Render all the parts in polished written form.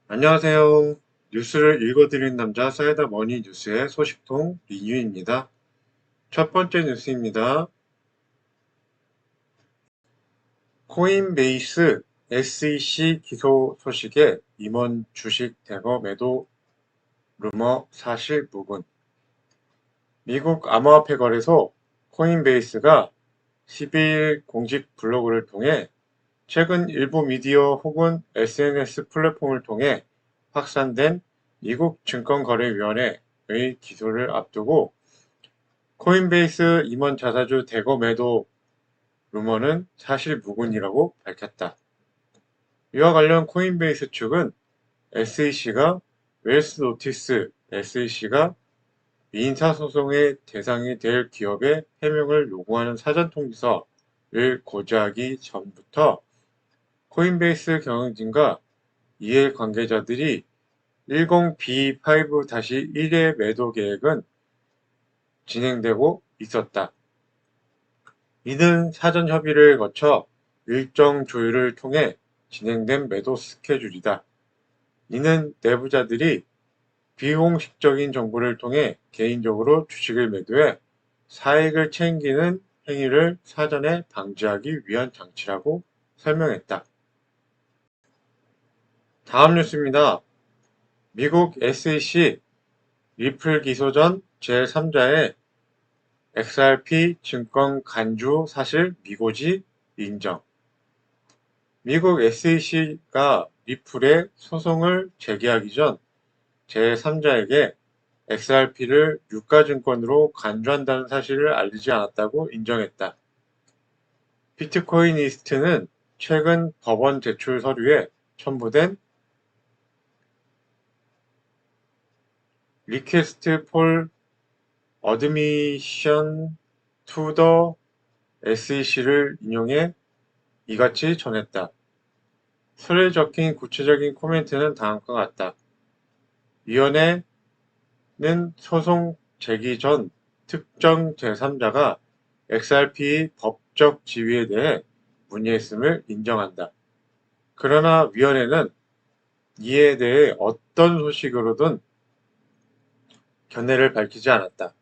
안녕하세요. 뉴스를 읽어드리는 남자 사이다 머니 뉴스의 소식통 리뉴입니다. 첫 번째 뉴스입니다. 코인베이스 SEC 기소 소식에 임원 주식 대거 매도 루머 사실 무근. 미국 암호화폐 거래소 코인베이스가 12일 공식 블로그를 통해 최근 일부 미디어 혹은 SNS 플랫폼을 통해 확산된 미국 증권거래위원회의 기소를 앞두고 코인베이스 임원 자사주 대거 매도 루머는 사실 무근이라고 밝혔다. 이와 관련 코인베이스 측은 SEC가 웰스 노티스 SEC가 민사소송의 대상이 될 기업의 해명을 요구하는 사전통지서를 고지하기 전부터 코인베이스 경영진과 이해 관계자들이 10B5-1의 매도 계획은 진행되고 있었다. 이는 사전 협의를 거쳐 일정 조율을 통해 진행된 매도 스케줄이다. 이는 내부자들이 비공식적인 정보를 통해 개인적으로 주식을 매도해 사익을 챙기는 행위를 사전에 방지하기 위한 장치라고 설명했다. 다음 뉴스입니다. 미국 SEC 리플 기소 전 제3자의 XRP 증권 간주 사실 미고지 인정. 미국 SEC가 리플의 소송을 제기하기 전 제3자에게 XRP를 유가증권으로 간주한다는 사실을 알리지 않았다고 인정했다. 비트코인리스트는 최근 법원 제출 서류에 첨부된 리퀘스트 폴 어드미션 투 더 SEC를 인용해 이같이 전했다. 서류에 적힌 구체적인 코멘트는 다음과 같다. 위원회는 소송 제기 전 특정 제3자가 XRP의 법적 지위에 대해 문의했음을 인정한다. 그러나 위원회는 이에 대해 어떤 소식으로든 견해를 밝히지 않았다.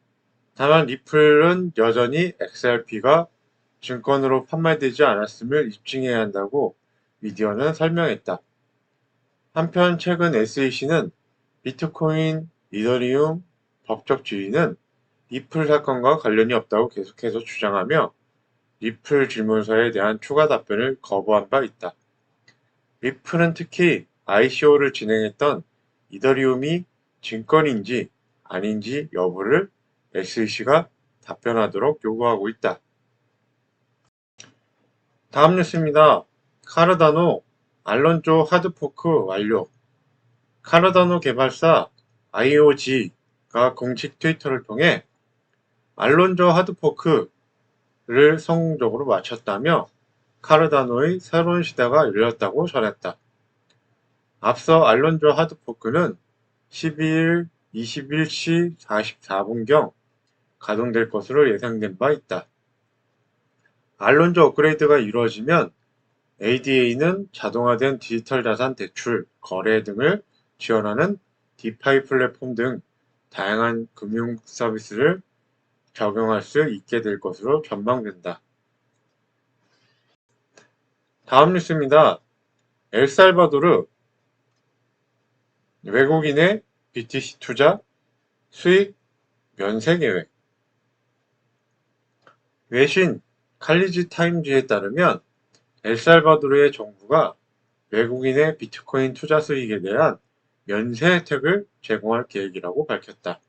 다만 리플은 여전히 XRP가 증권으로 판매되지 않았음을 입증해야 한다고 미디어는 설명했다. 한편 최근 SEC는 비트코인, 이더리움 법적 지위는 리플 사건과 관련이 없다고 계속해서 주장하며 리플 질문서에 대한 추가 답변을 거부한 바 있다. 리플은 특히 ICO를 진행했던 이더리움이 증권인지 아닌지 여부를 SEC가 답변하도록 요구하고 있다. 다음 뉴스입니다. 카르다노 알론조 하드포크 완료. 카르다노 개발사 IOG가 공식 트위터를 통해 알론조 하드포크를 성공적으로 마쳤다며 카르다노의 새로운 시대가 열렸다고 전했다. 앞서 알론조 하드포크는 12일 21시 44분경 가동될 것으로 예상된 바 있다. 알론조 업그레이드가 이루어지면 ADA는 자동화된 디지털 자산 대출, 거래 등을 지원하는 디파이 플랫폼 등 다양한 금융 서비스를 적용할 수 있게 될 것으로 전망된다. 다음 뉴스입니다. 엘살바도르 외국인의 BTC 투자 수익 면세 계획. 외신 칼리지 타임즈에 따르면 엘살바도르의 정부가 외국인의 비트코인 투자 수익에 대한 면세 혜택을 제공할 계획이라고 밝혔다.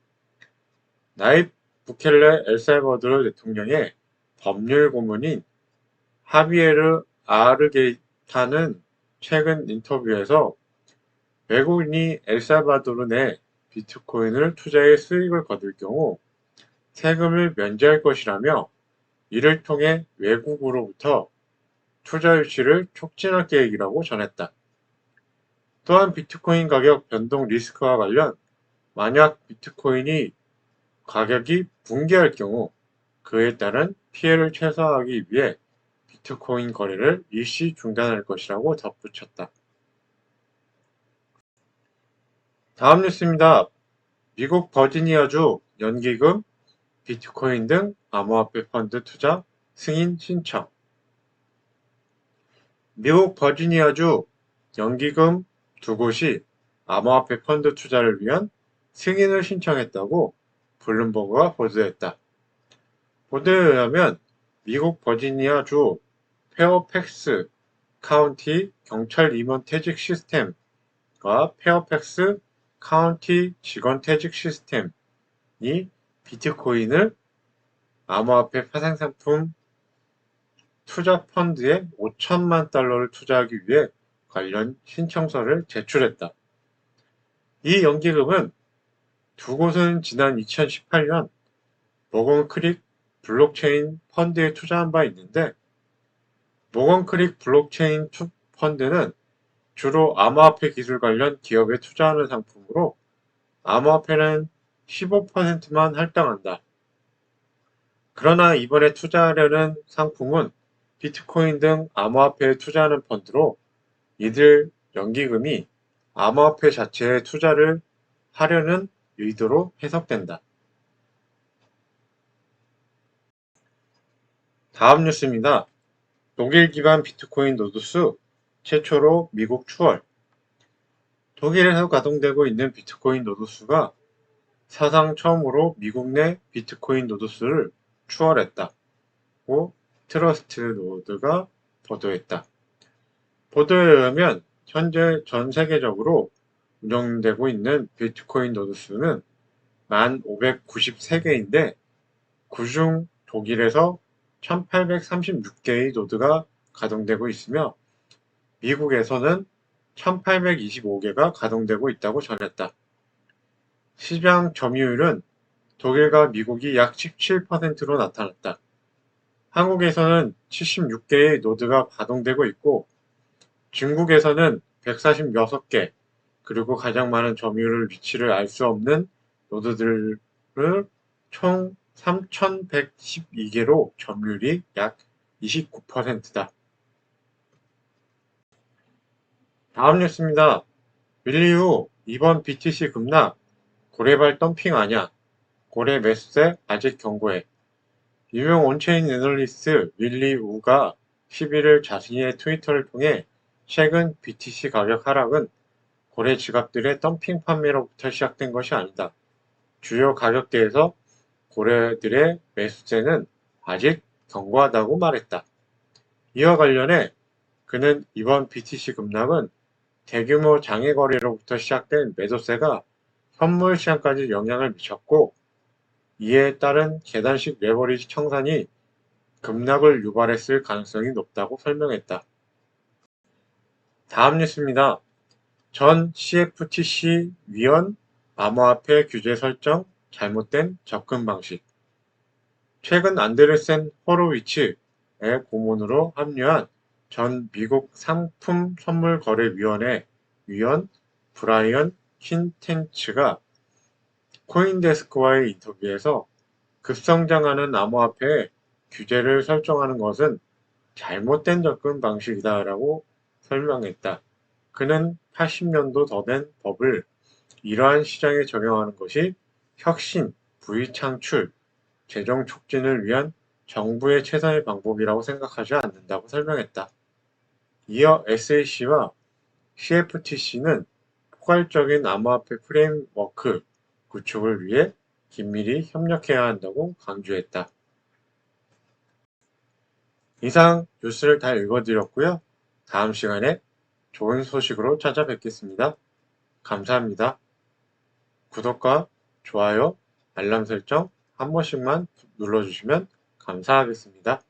나입 부켈레 엘살바도르 대통령의 법률 고문인 하비에르 아르게타는 최근 인터뷰에서 외국인이 엘살바도르 내 비트코인을 투자해 수익을 거둘 경우 세금을 면제할 것이라며 이를 통해 외국으로부터 투자 유치를 촉진할 계획이라고 전했다. 또한 비트코인 가격 변동 리스크와 관련 만약 비트코인이 가격이 붕괴할 경우 그에 따른 피해를 최소화하기 위해 비트코인 거래를 일시 중단할 것이라고 덧붙였다. 다음 뉴스입니다. 미국 버지니아주 연기금, 비트코인 등 암호화폐 펀드 투자 승인 신청. 미국 버지니아주 연기금 두 곳이 암호화폐 펀드 투자를 위한 승인을 신청했다고 블룸버그가 보도했다. 보도에 의하면 미국 버지니아주 페어팩스 카운티 경찰 임원 퇴직 시스템과 페어팩스 카운티 직원 퇴직 시스템이 비트코인을 암호화폐 파생상품 투자 펀드에 5천만 달러를 투자하기 위해 관련 신청서를 제출했다. 이 연기금은 두 곳은 지난 2018년 모건크릭 블록체인 펀드에 투자한 바 있는데, 모건크릭 블록체인 펀드는 주로 암호화폐 기술 관련 기업에 투자하는 상품으로 암호화폐는 15%만 할당한다. 그러나 이번에 투자하려는 상품은 비트코인 등 암호화폐에 투자하는 펀드로 이들 연기금이 암호화폐 자체에 투자를 하려는 의도로 해석된다. 다음 뉴스입니다. 독일 기반 비트코인 노드수 최초로 미국 추월. 독일에서 가동되고 있는 비트코인 노드수가 사상 처음으로 미국 내 비트코인 노드수를 추월했다고 트러스트 노드가 보도했다. 보도에 의하면 현재 전 세계적으로 운영되고 있는 비트코인 노드 수는 1,593개인데 그중 독일에서 1,836개의 노드가 가동되고 있으며 미국에서는 1,825개가 가동되고 있다고 전했다. 시장 점유율은 독일과 미국이 약 17%로 나타났다. 한국에서는 76개의 노드가 가동되고 있고 중국에서는 146개, 그리고 가장 많은 점유율 위치를 알 수 없는 노드들을 총 3,112개로 점유율이 약 29%다. 다음 뉴스입니다. 밀리우 이번 BTC 급락, 고래발 덤핑 아냐? 고래 매수세 아직 경고해. 유명 온체인 애널리스트 윌리 우가 11일 자신의 트위터를 통해 최근 BTC 가격 하락은 고래 지갑들의 덤핑 판매로부터 시작된 것이 아니다. 주요 가격대에서 고래들의 매수세는 아직 견고하다고 말했다. 이와 관련해 그는 이번 BTC 급락은 대규모 장외 거래로부터 시작된 매도세가 현물 시장까지 영향을 미쳤고, 이에 따른 계단식 레버리지 청산이 급락을 유발했을 가능성이 높다고 설명했다. 다음 뉴스입니다. 전 CFTC 위원 암호화폐 규제 설정 잘못된 접근 방식. 최근 안데르센 호로위츠의 고문으로 합류한 전 미국 상품선물거래위원회 위원 브라이언 킨텐츠가 코인데스크와의 인터뷰에서 급성장하는 암호화폐에 규제를 설정하는 것은 잘못된 접근 방식이다라고 설명했다. 그는 80년도 더 된 법을 이러한 시장에 적용하는 것이 혁신, 부의 창출, 재정 촉진을 위한 정부의 최선의 방법이라고 생각하지 않는다고 설명했다. 이어 SAC와 CFTC는 포괄적인 암호화폐 프레임워크 구축을 위해 긴밀히 협력해야 한다고 강조했다. 이상 뉴스를 다 읽어드렸고요. 다음 시간에 좋은 소식으로 찾아뵙겠습니다. 감사합니다. 구독과 좋아요, 알람 설정 한 번씩만 눌러주시면 감사하겠습니다.